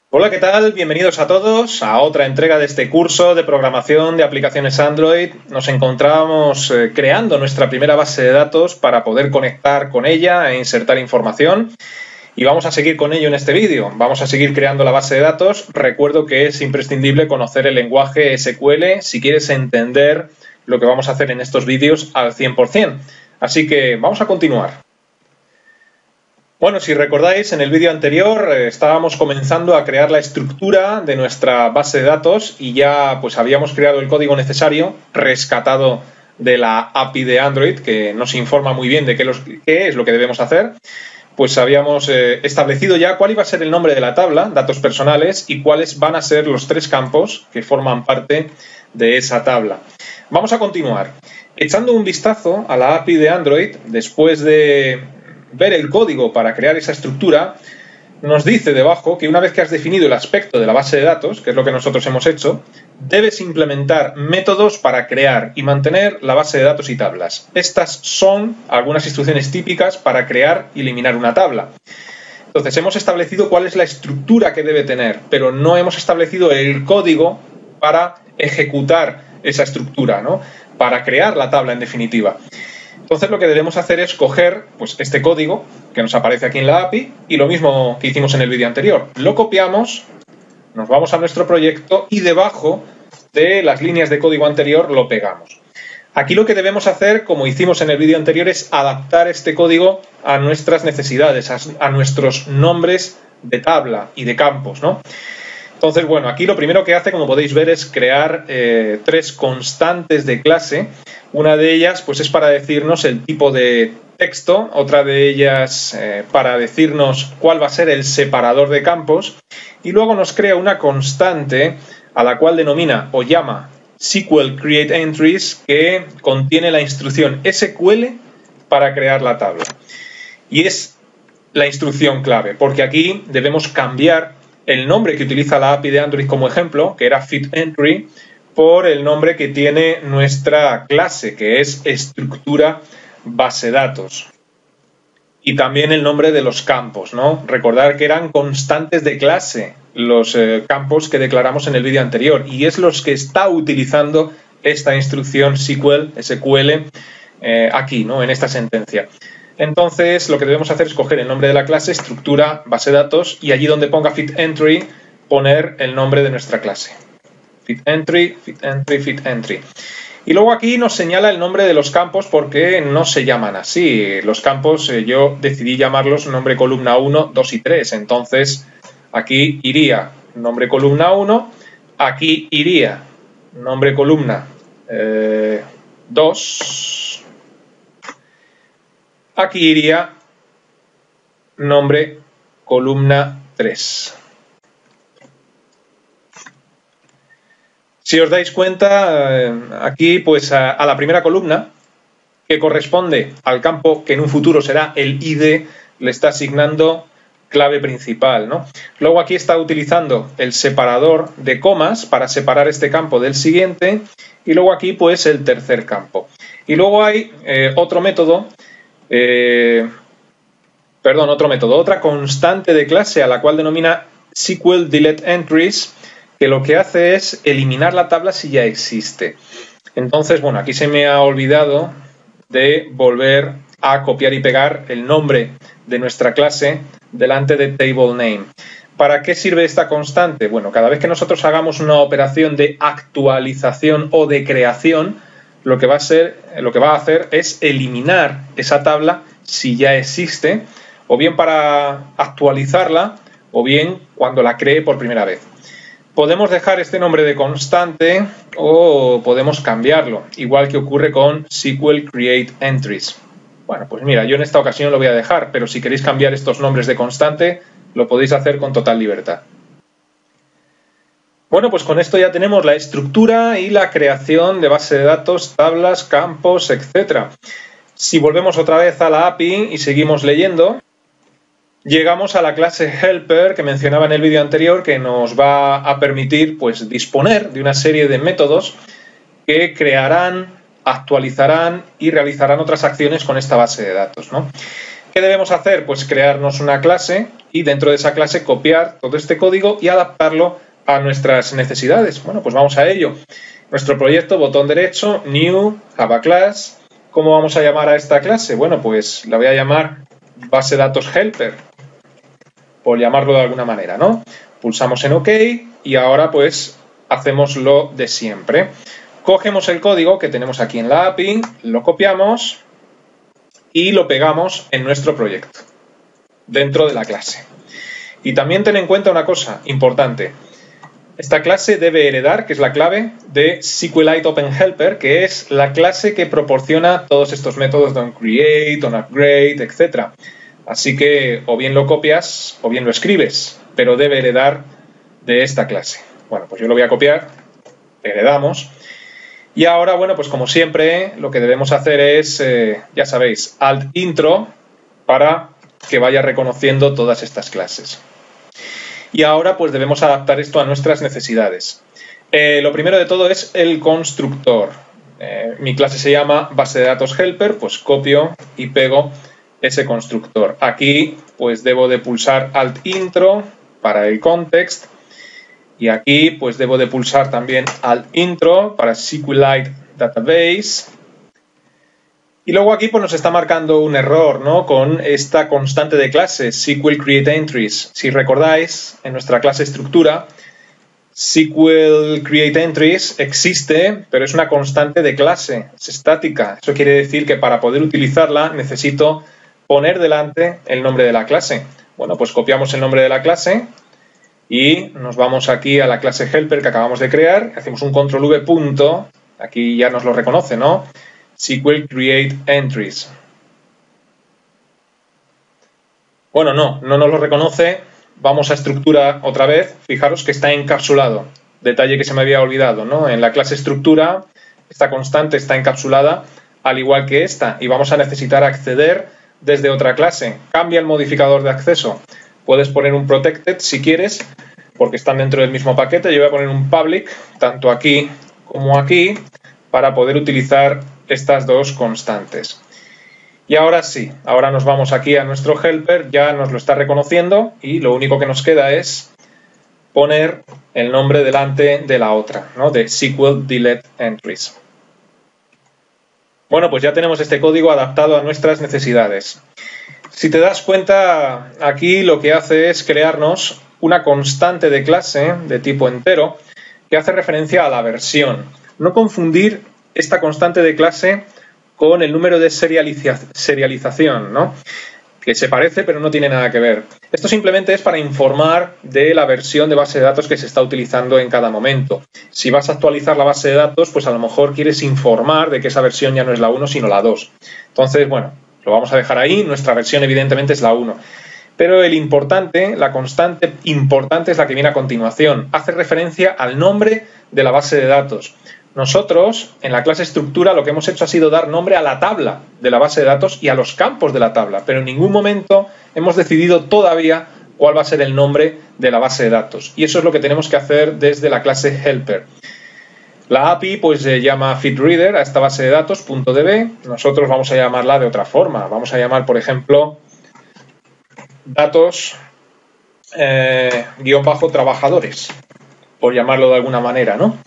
Hola, ¿qué tal? Bienvenidos a todos a otra entrega de este curso de programación de aplicaciones Android. Nos encontramos creando nuestra primera base de datos para poder conectar con ella e insertar información. Y vamos a seguir con ello en este vídeo. Vamos a seguir creando la base de datos. Recuerdo que es imprescindible conocer el lenguaje SQL si quieres entender lo que vamos a hacer en estos vídeos al 100%. Así que vamos a continuar. Bueno, si recordáis, en el vídeo anterior estábamos comenzando a crear la estructura de nuestra base de datos y ya pues habíamos creado el código necesario, rescatado de la API de Android, que nos informa muy bien de qué es lo que debemos hacer. Pues habíamos establecido ya cuál iba a ser el nombre de la tabla, datos personales, y cuáles van a ser los tres campos que forman parte de esa tabla. Vamos a continuar. Echando un vistazo a la API de Android, después de ver el código para crear esa estructura, nos dice debajo que una vez que has definido el aspecto de la base de datos, que es lo que nosotros hemos hecho, debes implementar métodos para crear y mantener la base de datos y tablas. Estas son algunas instrucciones típicas para crear y eliminar una tabla. Entonces, hemos establecido cuál es la estructura que debe tener, pero no hemos establecido el código para ejecutar esa estructura, ¿no? Para crear la tabla en definitiva. Entonces lo que debemos hacer es coger pues, este código que nos aparece aquí en la API y lo mismo que hicimos en el vídeo anterior. Lo copiamos, nos vamos a nuestro proyecto y debajo de las líneas de código anterior lo pegamos. Aquí lo que debemos hacer, como hicimos en el vídeo anterior, es adaptar este código a nuestras necesidades, a nuestros nombres de tabla y de campos, ¿no? Entonces, bueno, aquí lo primero que hace, como podéis ver, es crear tres constantes de clase. Una de ellas pues es para decirnos el tipo de texto, otra de ellas para decirnos cuál va a ser el separador de campos, y luego nos crea una constante a la cual denomina o llama SQL Create Entries, que contiene la instrucción SQL para crear la tabla. Y es la instrucción clave, porque aquí debemos cambiar el nombre que utiliza la API de Android como ejemplo, que era FitEntry, por el nombre que tiene nuestra clase, que es estructura base datos. Y también el nombre de los campos, ¿no? Recordar que eran constantes de clase los campos que declaramos en el vídeo anterior, y es los que está utilizando esta instrucción SQL aquí, ¿no? En esta sentencia. Entonces, lo que debemos hacer es coger el nombre de la clase, estructura, base de datos, y allí donde ponga FitEntry, poner el nombre de nuestra clase. FitEntry, FitEntry, FitEntry. Y luego aquí nos señala el nombre de los campos porque no se llaman así. Los campos yo decidí llamarlos nombre columna 1, 2 y 3. Entonces, aquí iría nombre columna 1, aquí iría nombre columna 2, aquí iría nombre columna 3. Si os dais cuenta, aquí pues a la primera columna, que corresponde al campo que en un futuro será el ID, le está asignando clave principal, ¿no? Luego aquí está utilizando el separador de comas para separar este campo del siguiente, y luego aquí pues el tercer campo. Y luego hay otro método, otra constante de clase a la cual denomina SQL Delete Entries, que lo que hace es eliminar la tabla si ya existe. Entonces, bueno, aquí se me ha olvidado de volver a copiar y pegar el nombre de nuestra clase delante de table name. ¿Para qué sirve esta constante? Bueno, cada vez que nosotros hagamos una operación de actualización o de creación, lo que va a hacer es eliminar esa tabla si ya existe, o bien para actualizarla, o bien cuando la cree por primera vez. Podemos dejar este nombre de constante o podemos cambiarlo, igual que ocurre con SQL Create Entries. Bueno, pues mira, yo en esta ocasión lo voy a dejar, pero si queréis cambiar estos nombres de constante, lo podéis hacer con total libertad. Bueno, pues con esto ya tenemos la estructura y la creación de base de datos, tablas, campos, etc. Si volvemos otra vez a la API y seguimos leyendo, llegamos a la clase Helper que mencionaba en el vídeo anterior, que nos va a permitir pues, disponer de una serie de métodos que crearán, actualizarán y realizarán otras acciones con esta base de datos, ¿no? ¿Qué debemos hacer? Pues crearnos una clase y dentro de esa clase copiar todo este código y adaptarlo a nuestras necesidades. Bueno, pues vamos a ello. Nuestro proyecto, botón derecho, New, Java Class. ¿Cómo vamos a llamar a esta clase? Bueno, pues la voy a llamar base de datos helper, por llamarlo de alguna manera, ¿no? Pulsamos en OK y ahora pues hacemos lo de siempre. Cogemos el código que tenemos aquí en la API, lo copiamos y lo pegamos en nuestro proyecto, dentro de la clase. Y también ten en cuenta una cosa importante. Esta clase debe heredar, que es la clave, de SQLite Open Helper, que es la clase que proporciona todos estos métodos de onCreate, onUpgrade, etc. Así que o bien lo copias o bien lo escribes, pero debe heredar de esta clase. Bueno, pues yo lo voy a copiar, heredamos. Y ahora, bueno, pues como siempre, lo que debemos hacer es, ya sabéis, Alt Intro para que vaya reconociendo todas estas clases. Y ahora, pues debemos adaptar esto a nuestras necesidades. Lo primero de todo es el constructor. Mi clase se llama base de datos helper, pues copio y pego ese constructor. Aquí, pues debo de pulsar Alt Intro para el context. Y aquí pues debo de pulsar también Alt Intro para SQLite Database. Y luego aquí pues nos está marcando un error, ¿no? Con esta constante de clase, SQL Create Entries. Si recordáis, en nuestra clase estructura, SQL Create Entries existe, pero es una constante de clase, es estática. Eso quiere decir que para poder utilizarla necesito poner delante el nombre de la clase. Bueno, pues copiamos el nombre de la clase y nos vamos aquí a la clase helper que acabamos de crear, hacemos un control V punto, aquí ya nos lo reconoce, ¿no? SQL Create Entries. Bueno, no nos lo reconoce, vamos a estructura otra vez, fijaros que está encapsulado, detalle que se me había olvidado, ¿no? En la clase estructura, esta constante está encapsulada al igual que esta y vamos a necesitar acceder desde otra clase. Cambia el modificador de acceso. Puedes poner un protected si quieres, porque están dentro del mismo paquete. Yo voy a poner un public, tanto aquí como aquí, para poder utilizar estas dos constantes. Y ahora sí, ahora nos vamos aquí a nuestro helper, ya nos lo está reconociendo y lo único que nos queda es poner el nombre delante de la otra, ¿no? De SQL Delete Entries. Bueno, pues ya tenemos este código adaptado a nuestras necesidades. Si te das cuenta, aquí lo que hace es crearnos una constante de clase de tipo entero que hace referencia a la versión. No confundir esta constante de clase con el número de serialización, ¿no? Que se parece pero no tiene nada que ver. Esto simplemente es para informar de la versión de base de datos que se está utilizando en cada momento. Si vas a actualizar la base de datos, pues a lo mejor quieres informar de que esa versión ya no es la 1 sino la 2. Entonces, bueno, lo vamos a dejar ahí, nuestra versión evidentemente es la 1. Pero la constante importante es la que viene a continuación. Hace referencia al nombre de la base de datos. Nosotros, en la clase estructura, lo que hemos hecho ha sido dar nombre a la tabla de la base de datos y a los campos de la tabla, pero en ningún momento hemos decidido todavía cuál va a ser el nombre de la base de datos. Y eso es lo que tenemos que hacer desde la clase helper. La API pues se llama FitReader a esta base de datos, .db. Nosotros vamos a llamarla de otra forma. Vamos a llamar, por ejemplo, datos _trabajadores, por llamarlo de alguna manera, ¿no?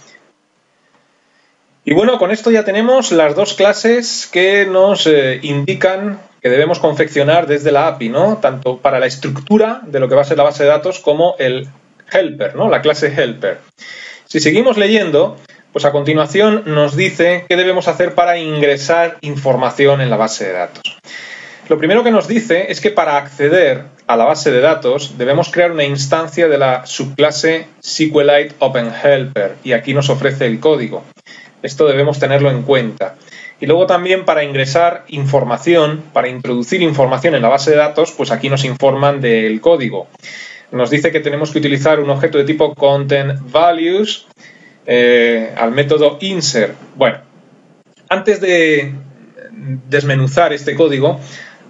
Y bueno, con esto ya tenemos las dos clases que nos indican que debemos confeccionar desde la API, ¿no? Tanto para la estructura de lo que va a ser la base de datos como el helper, ¿no? La clase helper. Si seguimos leyendo, pues a continuación nos dice qué debemos hacer para ingresar información en la base de datos. Lo primero que nos dice es que para acceder a la base de datos debemos crear una instancia de la subclase SQLite Open Helper y aquí nos ofrece el código. Esto debemos tenerlo en cuenta. Y luego también para ingresar información, para introducir información en la base de datos, pues aquí nos informan del código. Nos dice que tenemos que utilizar un objeto de tipo ContentValues al método insert. Bueno, antes de desmenuzar este código,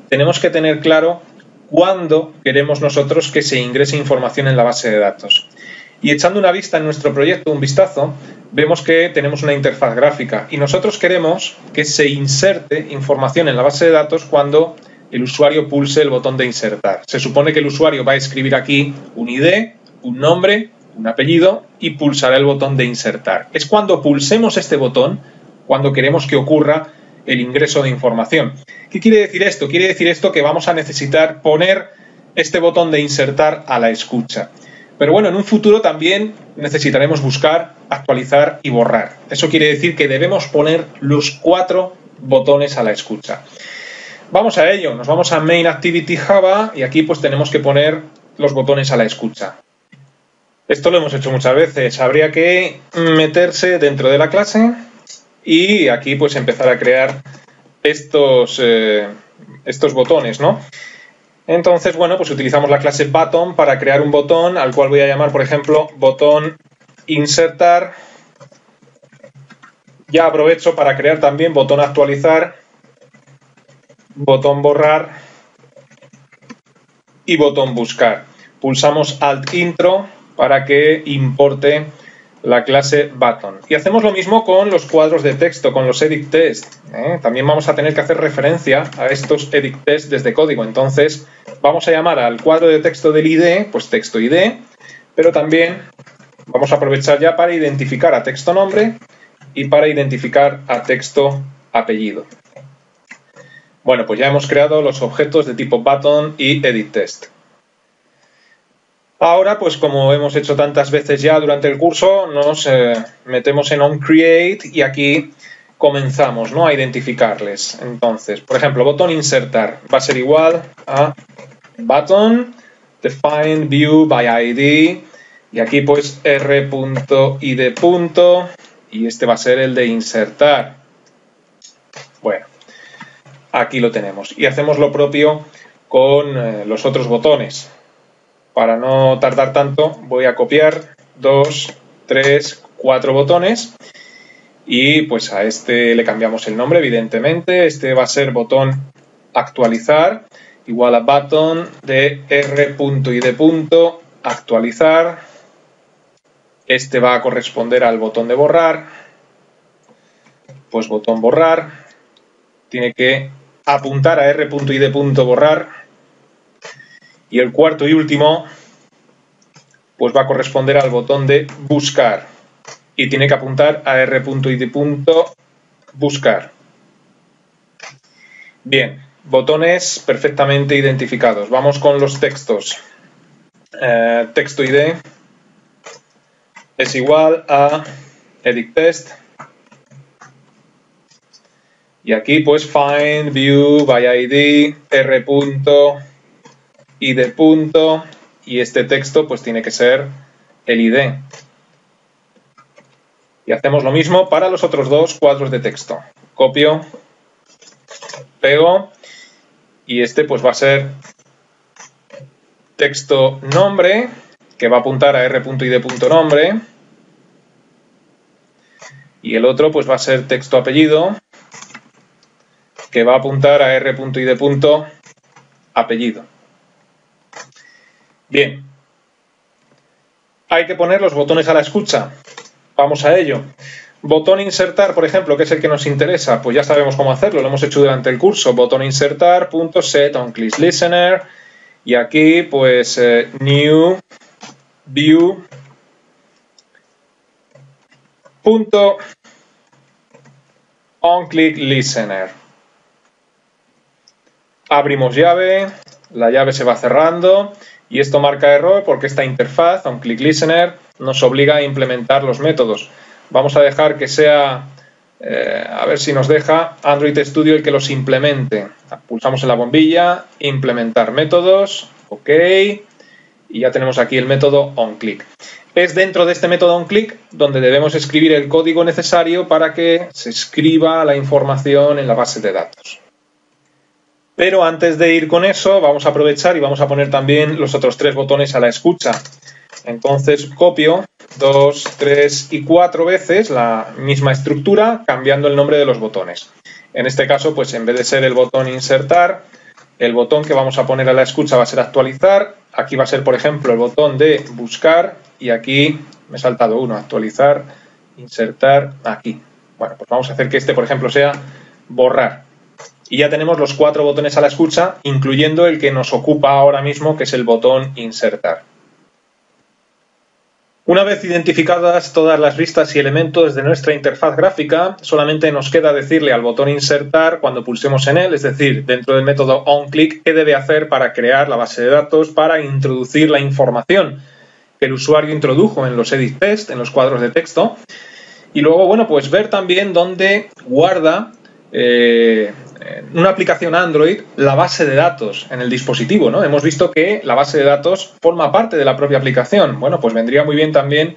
tenemos que tener claro cuándo queremos nosotros que se ingrese información en la base de datos. Y echando una vista en nuestro proyecto, un vistazo, vemos que tenemos una interfaz gráfica y nosotros queremos que se inserte información en la base de datos cuando el usuario pulse el botón de insertar. Se supone que el usuario va a escribir aquí un ID, un nombre, un apellido y pulsará el botón de insertar. Es cuando pulsemos este botón cuando queremos que ocurra el ingreso de información. ¿Qué quiere decir esto? Quiere decir esto que vamos a necesitar poner este botón de insertar a la escucha. Pero bueno, en un futuro también necesitaremos buscar, actualizar y borrar. Eso quiere decir que debemos poner los 4 botones a la escucha. Vamos a ello, nos vamos a Main Activity Java y aquí pues tenemos que poner los botones a la escucha. Esto lo hemos hecho muchas veces. Habría que meterse dentro de la clase y aquí pues empezar a crear estos botones, ¿no? Entonces, bueno, pues utilizamos la clase button para crear un botón al cual voy a llamar, por ejemplo, botón insertar. Ya aprovecho para crear también botón actualizar, botón borrar y botón buscar. Pulsamos Alt Intro para que importe la clase button. Y hacemos lo mismo con los cuadros de texto, con los edit test. También vamos a tener que hacer referencia a estos edit test desde código. Entonces vamos a llamar al cuadro de texto del ID, pues texto ID, pero también vamos a aprovechar ya para identificar a texto nombre y para identificar a texto apellido. Bueno, pues ya hemos creado los objetos de tipo button y edit test. Ahora, pues como hemos hecho tantas veces ya durante el curso, nos metemos en onCreate y aquí comenzamos, ¿no?, a identificarles. Entonces, por ejemplo, botón insertar va a ser igual a button define view by ID y aquí pues r.id. Y este va a ser el de insertar. Bueno, aquí lo tenemos. Y hacemos lo propio con los otros botones. Para no tardar tanto, voy a copiar 2, 3, 4 botones. Y pues a este le cambiamos el nombre, evidentemente. Este va a ser botón actualizar, igual a button de r.id. Actualizar. Este va a corresponder al botón de borrar. Pues botón borrar. Tiene que apuntar a r.id. Borrar. Y el cuarto y último, pues va a corresponder al botón de buscar. Y tiene que apuntar a r.id. Buscar. Bien, botones perfectamente identificados. Vamos con los textos. Texto ID es igual a edit test. Y aquí pues find view by ID r.id. Y este texto pues tiene que ser el ID. Y hacemos lo mismo para los otros dos cuadros de texto. Copio, pego y este pues va a ser texto nombre que va a apuntar a r.id. Nombre y el otro pues va a ser texto apellido que va a apuntar a r.id. Apellido. Bien, hay que poner los botones a la escucha. Vamos a ello. Botón insertar, por ejemplo, que es el que nos interesa, pues ya sabemos cómo hacerlo, lo hemos hecho durante el curso. Botón insertar, .set onClickListener y aquí pues new view onClickListener. Abrimos llave, la llave se va cerrando. Y esto marca error porque esta interfaz, onClickListener, nos obliga a implementar los métodos. Vamos a dejar que sea, a ver si nos deja Android Studio el que los implemente. Pulsamos en la bombilla, implementar métodos, ok, y ya tenemos aquí el método onClick. Es dentro de este método onClick donde debemos escribir el código necesario para que se escriba la información en la base de datos. Pero antes de ir con eso, vamos a aprovechar y vamos a poner también los otros 3 botones a la escucha. Entonces copio 2, 3 y 4 veces la misma estructura, cambiando el nombre de los botones. En este caso, pues en vez de ser el botón insertar, el botón que vamos a poner a la escucha va a ser actualizar. Aquí va a ser, por ejemplo, el botón de buscar y aquí me he saltado uno, actualizar, insertar, aquí. Bueno, pues vamos a hacer que este, por ejemplo, sea borrar. y ya tenemos los 4 botones a la escucha, incluyendo el que nos ocupa ahora mismo, que es el botón insertar. Una vez identificadas todas las vistas y elementos de nuestra interfaz gráfica, solamente nos queda decirle al botón insertar cuando pulsemos en él, es decir, dentro del método onClick, qué debe hacer para crear la base de datos, para introducir la información que el usuario introdujo en los edit test, en los cuadros de texto, y luego, bueno, pues ver también dónde guarda una aplicación Android la base de datos en el dispositivo, ¿no? Hemos visto que la base de datos forma parte de la propia aplicación. Bueno, pues vendría muy bien también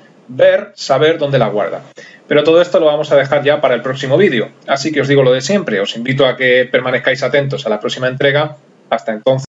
saber dónde la guarda. Pero todo esto lo vamos a dejar ya para el próximo vídeo. Así que os digo lo de siempre, os invito a que permanezcáis atentos a la próxima entrega. Hasta entonces.